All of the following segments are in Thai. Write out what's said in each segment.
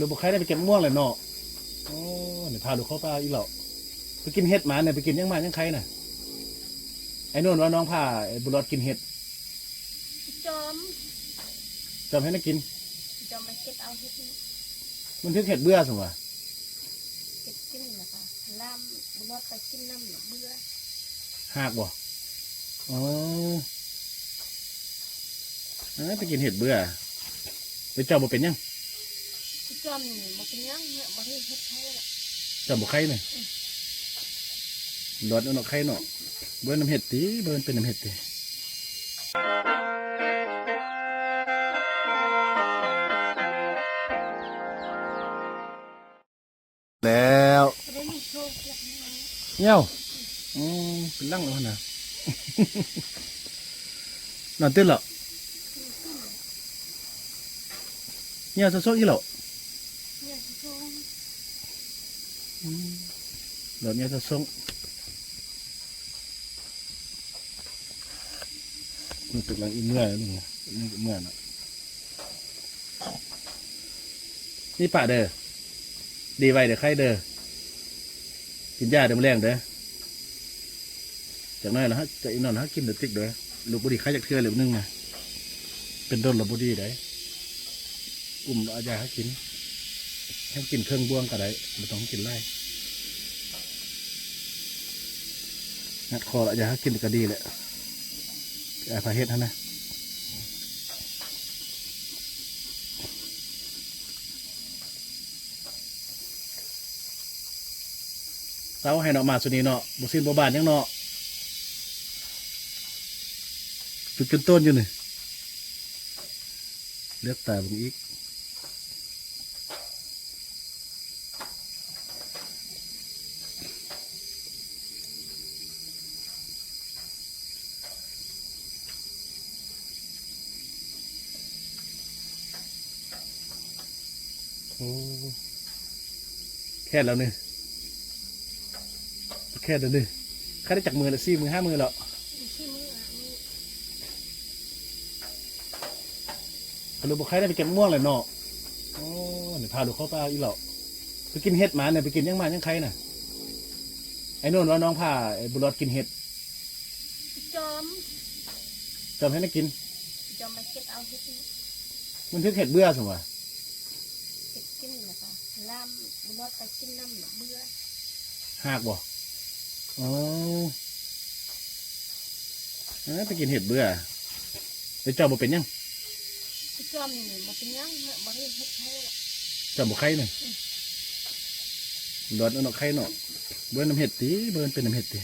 ลูกบุกไข่ได้ไปเก็บม่วงเลยเนาะโอ้เนี่ยพาดูเข้าป่าอีเหล่าไปกินเห็ดหมาเนี่ยไปกินยังมายังไข่น่ะไอ้นู่นว่าน้องพาไอ้บุรอดกินเห็ดจอมจำให้นักกินจอมมาเก็บเอาเห็ดมันถึงเห็ดเบื่อสมวะเก็บกินนะคะล่ามบุรอดไปกินน้ำเบื่อหากบ่อ๋อไปกินเห็ดเบื่อไปเจ้าบ่เป็นยังจอมนี่บ่เป็นยังเนี่ยบ่ได้เฮ็ดให้ละเจ้าบ่ไข่เนี่ยรอดเอาไข่เนาะเบิ่นน้ำเห็ดตีเบิ่นเป็นน้ำเห็ดตีแล้วเงี้ยวเป็นร่างแล้วนะนอนตื่นหรอเงี้ยวโซ่ๆอีหรอเดี๋ยวเงี้ยวโซ่มันตึกหลังอีเมื่อนี่นี่เมื่อน่ะนี่ป่าเด้อดีไว้เดี๋ยวใครเด้อกินยาเดี๋ยวมันแรงเด้อจากนั้นแล้วฮะจะอีนอนฮะกินเดือดติ๊กเด้อลูกบุรีใครจากเทือเหลือนึงไงเป็นต้นลูกบุรีได้เอายาให้กินให้กินเครื่องบ้วงก็ได้ไม่ต้องกินไล่งัดคอเอายาให้กินก็ดีแหละอาพาเฮ็ดนะเต้าให้เนาะมาสุนีเนาะบุษินบัวบานยังเนาะจุดต้นอยู่นี่เลือกตาบุญอีกโอ้แค่แล้วเนี่ยแค่เดี๋ยวนี้ค่าได้จากมือละ4 มือ 5 มือแล้วลูกบุกไข่ได้ไปเก็บม่วงเลยเนาะโอ้เนี่ยพาดูเข้าป่าอีเหล่าไปกินเห็ดหมาเนี่ยไปกินยังมายังไข่น่ะไอ้นู่นว่าน้องพาไอ้บุรอดกินเห็ดจอมให้นักกินจอมมาเก็บเอาเห็ดมันถึงเห็ดเบื่อสมวะเก็บกินนะคะล่ามบุรอดไปกินน้ำเบื่อหากบ่อ๋อไปกินเห็ดเบื่อไปเจ้าบ่เป็นยังจอมนี่บ่เป็นยังเนี่ยบ่ได้เฮ็ดให้ละเจ้าบ่ไข่เนี่ยรอดเอาไข่เนาะเบิ่นน้ำเห็ดตีเบิ่นเป็นน้ำเห็ดตี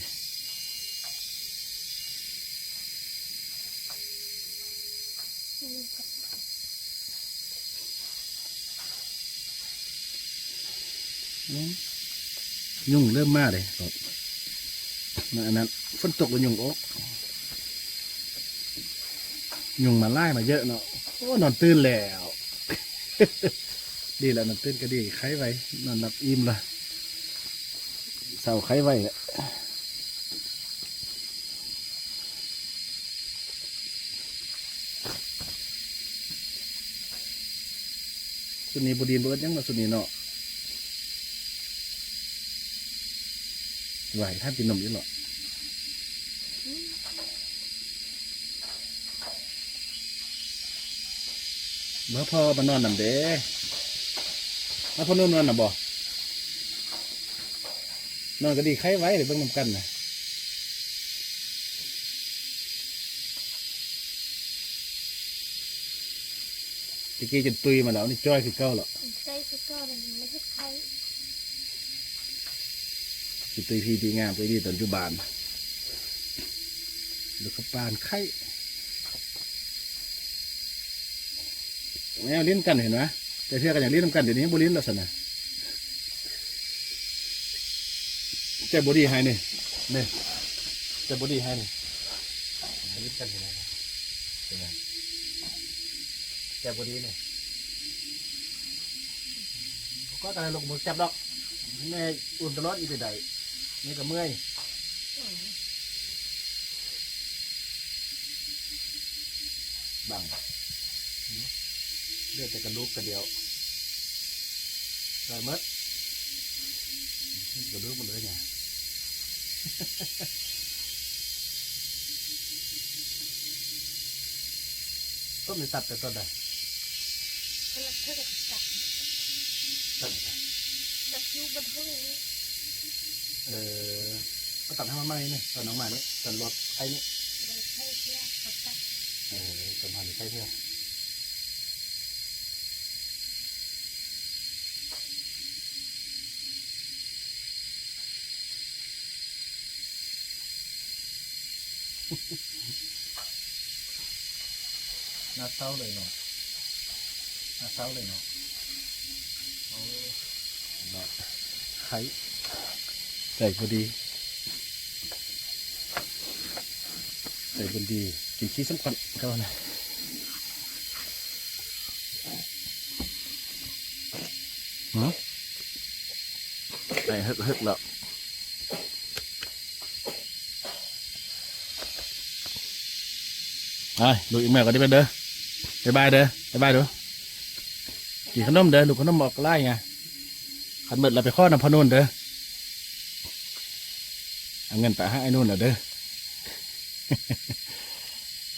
ยุ่งเริ่มมาเลยมาอันนั้นฝนตกแล้วยุ่งโอ๊กยุ่งมาไล่มาเยอะเนาะโอ้นอนตื่นแล้วดีแล้วนอนตื่นก็ดีไข้ไว้นอนหลับอิ่มละเสาไข้ไว้สุนีบุดีเบิร์ดยังมาสุนีเนาะไหวท่านกินนมเยอะหรอเมื่อพ่อมานอนนำเด้แล้วพ่อนอนนำบ่นอนก็ดีไข้ไว้หรือเบิ่งนำกันนะตะกี้จนตุยมาแล้วนี่จ้อยคือเก้าหรอจ้อยคือเก้าเลยไม่ใช่ไข่จุดตีพีดีงามไปดีตอนจุบานลูกกระปานไข่แมวลิ้นกันเห็นไหมแต่เชื่อกันอย่างลิ้นกันเดี๋ยวนี้บุลิ้นแล้วสินะเจ้าบอดี้ไฮนี่เนี่ยเจ้าบอดี้ไฮนี่ลิ้นกันเห็นไหมเจ้าบอดี้เนี่ยก็แต่ลงมือจับดอกแม่อุ่นตลอดอีไปใดนี่ก็เมื่อยบังเลือดแต่กระดูกกระเดียว ใส่มดกระดูกมันเลยไงต้นไม่ตัดแต่ต้นใด ก็แล้วก็จะจับ ต้น จับอยู่บนห้องนี้ ก็ตัดให้มันไหมเนี่ยต้นน้องมาเนี่ยต้นรถไอ้นี่ เลยใช้เพื่อเขาจับ ต้นพันธุ์ใกล้เพื่อน่าเศร้าเลยเนาะน่าเศร้าเลยเนาะโอ้แบบไข่ใส่พอดีใส่พอดีกินขี้สำคัญก็นะใส่ฮึกแล้วดูอีกแม่ก็ได้ไปเด้อบ๊ายบายเด้อบ๊ายบายดูกินขนมเด้อลูกขนมบอกไล่ไงขันเบิดเราไปข้อน้ำพนุ่นเด้อเอาเงินไปให้ไอ้นู่นเด้อ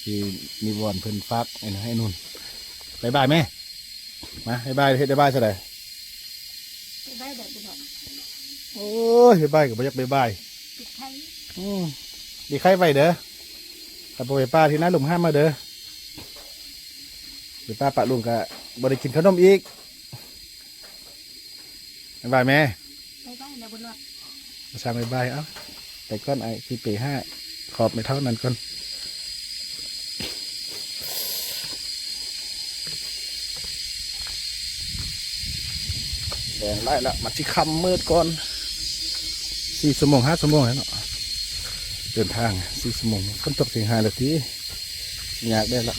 ที่มีวอนเพิ่นฟักไอ้นู่นให้นู่นบ๊ายบายแม่มาบ๊ายบายเฮ็ดบ๊ายบายซะเลย ได้แบบบุญหรอก โอ้ยบ๊ายบายกับบ่อยากบ๊ายบาย ปิดไทย ดีใครไปเด้อกับไปป้าที่น้าลุมห้ามมาเด้อไปป้าปะลุงกะบ่ได้กินขนมอีกบ๊ายบายแม่ ได้ได้แบบบุญหรอก มาสร้างบ๊ายบายเอ้าไปก้อนไอ้ที่ปีห้าขอบไม่เท่านั้นก่อนแดงไล่ละมาที่คำมืดก่อน4 ชั่วโมง5 ชั่วโมงแล้วเนาะเดินทาง4 ชั่วโมงฝนตกถึง5 นาทีอยากได้ละ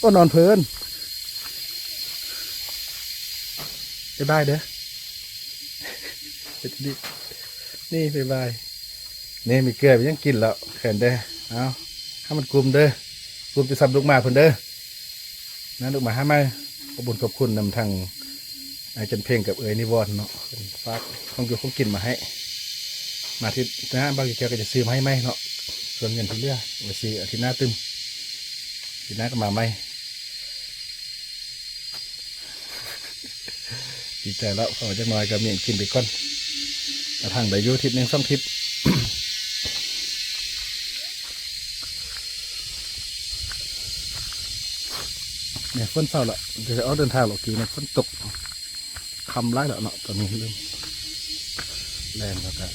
ก็นอนเพลินบ๊ายบายเด้อนี่บ๊ายบายนี่มีเกลือไปยังกินแล้วแขนเด้อเอาให้มันกลุ่มเด้อกลุ่มจะสับลูกหมาเพิ่นเด้อนะลูกหมาให้มาขอบคุญขอบคุณนำทางไอ้จันเพ่งกับเอ๋ยนิวรณ์เนาะฝากของอยู่ของกินมาให้มาที่นะบางทีแกก็จะซื้อมาให้ไหมเนาะส่วนเงินที่เหลือไว้ซื้ออาทิตย์หน้าตึมอาทิตย์หน้าก็มาไหมดีใจแล้วพอจะน้อยก็เมียนกินไปก่อนกระทั่งได้อยู่ทิศหนึ่ง2 ทิศ เนี่ยฝนเศร้าละเดี๋ยวเอาเดินทางหรอกทีเนี่ยฝนตกคำร้ายแล้วเนาะตอนนี้เริ่มแรงแล้วก็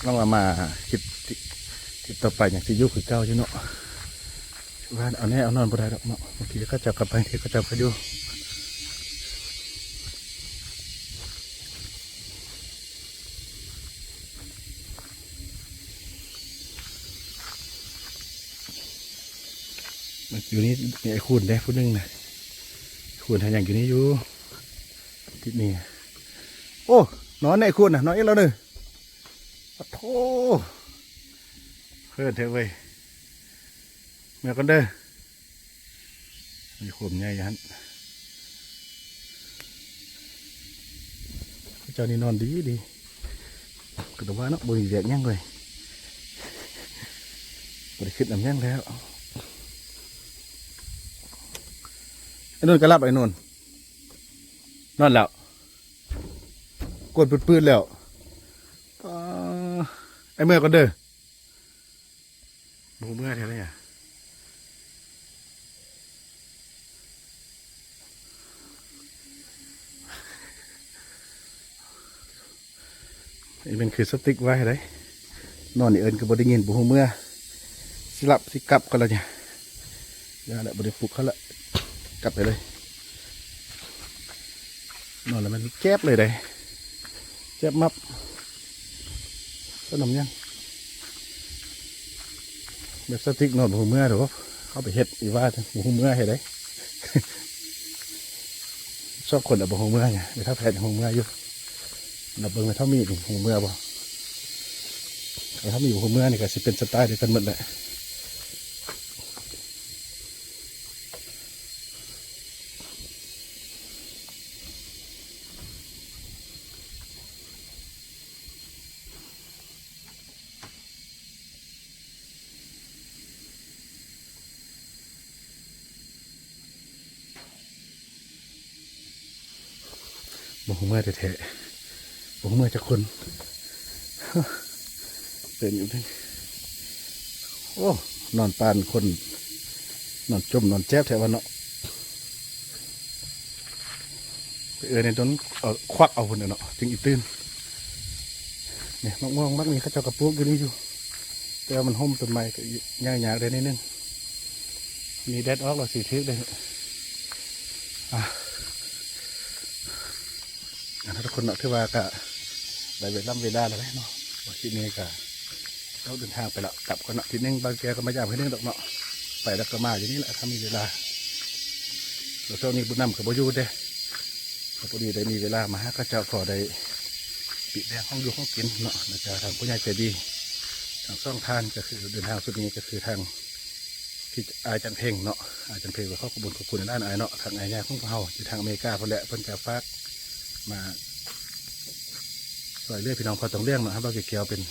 ต้องมาคลิปที่ต่อไปอย่างที่ยุคคือเก้าใช่เนาะว่าเอาแน่เอานอนบ่ได้หรอกเนาะบางทีก็จับกลับไปทีก็จับไปอยู่มันอยู่นี่ไอ้คูณได้ผู้นึงนะคูณทำอย่างอยู่นี่อยู่ทิศนี้โอ้นอนไอ้คูณนะนอนเอ็แล้วเด้อโอ้โธ่เพื่อนเถอะเว้ยเมื่อกันเด้อมีขมใหญ่ยันเจ้านี่นอนดีก็แต่ว่าเนาะบริเวณยังเลยบริขึ้นน้ำยังแล้วไอ้นุ่นก็รับไอ้นุ่นนอนแล้วกดปืดๆแล้วไอ้เมื่อกันเด้อบูเมื่อเท่าไหร่อะนี่เป็นคือสติ๊กไว้เลยนอนนี่เอิญกับบไดิเงินบูเมื่อสิลับสิกลับกันแล้วเนี่ยยาละบไดิปลุกเขาละกลับไปเลยนอนแล้วมันแจ๊บเลยได้แจ๊บมับก็นมยังแบบสติ๊กนอนบูเมื่อหรือว่าเข้าไปเห็ดอีว่าบูเมื่อเห็ดได้ ชอบคนแบบบูเมื่อไงไม่ถ้าแผดบูเมื่ออยู่ ดับเบิ้งเท่ามีหูเมื่อบ่ถ้ามีหูเมื่อนี่ก็สิเป็นสไตล์เดียวกันหมดแหละบ่หูเมื่อแท้ๆบ่หูเมื่อจะคนเป็นอยู่ที่โอ้นอนปานคนนอนจมนอนแจ๊บแถววันเนาะไปในต้นควักเอาคนเนาะจึงอีตื่นเนี่ยมะม่วงมักมีข้าเจ้ากระปุกอยู่นี่อยู่แต่ว่ามันห่มต้นไม้ก็ง่ายๆได้นิดนึงมีแดดออกเราสีทึกเลยทุกคนเนาะที่ว่าก็ได้เวลาแล้วเนาะที่นี่ก็เราเดินทางไปแล้วกลับกันเนาะทีนึงบางแกก็มาย่างให้นึงดอกเนาะไปแล้วก็มาอย่างนี้แหละถ้ามีเวลาเราเช้านี้บุญนำกับบุญยูเด้พอดีได้มีเวลามาหาข้าเจ้าขอได้ปิดแดงห้องอยู่ห้องกินเนาะนะจ๊ะทางผู้ใหญ่ใจดีทางซ่องทานก็คือเดินทางสุดนี้ก็คือทางที่อาจารย์เพ่งเนาะอาจารย์เพ่งก็ขอบคุณในด้านอายเนาะทางอายญาของเขาที่ทางอเมริกาเพิ่นแหละเพิ่นจะฝากมาสวยเรื่อยพี่น้องพอต้องเรื่องเนาะครับเราเกี่ยวเป็น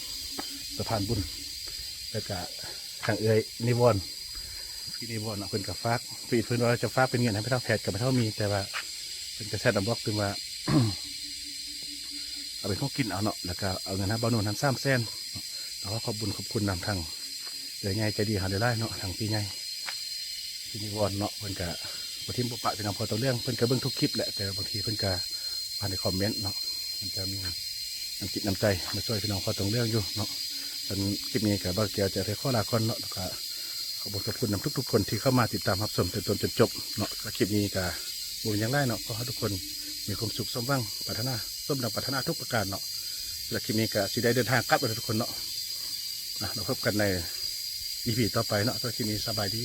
สะพานบุญแล้วก็ทางเอยนิวรณ์พี่นิวรณ์เพิ่นกับฝากปีเพิ่นว่าจะฝากเป็นเงินให้พี่เท่าแพทย์กับพี่เท่ามีแต่ว่าเป็นกระแสดำบอกถึงว่า เอาไปเขากินเอาเนาะแล้วก็เอาเงินให้บ้านโนนทำ300,000แล้วก็ขอบคุณนำทางเดี๋ยวไงใจดีหาได้เนาะทางปีไงพี่นิวรณ์เนาะเพิ่นกับบางทีบุปผาพี่น้องพอต้องเรื่องเพิ่นก็เบิ่งทุกคลิปแหละแต่บางทีเพิ่นก็ผ่านในคอมเมนต์เนาะมันจะมีน้ำจิตน้ำใจมาช่วยพี่น้องพอต้องเรื่องอยู่เนาะตอนคลิปนี้กับบางเกียวจะได้ข้อลาคนเนาะแล้วก็ขอบคุณนำทุกๆคนที่เข้ามาติดตามรับชมจนจบเนาะคลิปนี้ก็บุญยังได้เนาะขอให้ทุกคนมีความสุขสมหวังปรารถนาสมดังปรารถนาทุกประการเนาะและคลิปนี้ก็สิได้เดินทางกลับไปทุกคนเนาะเราพบกันใน EP ต่อไปเนาะสำหรับคลิปนี้สบายดี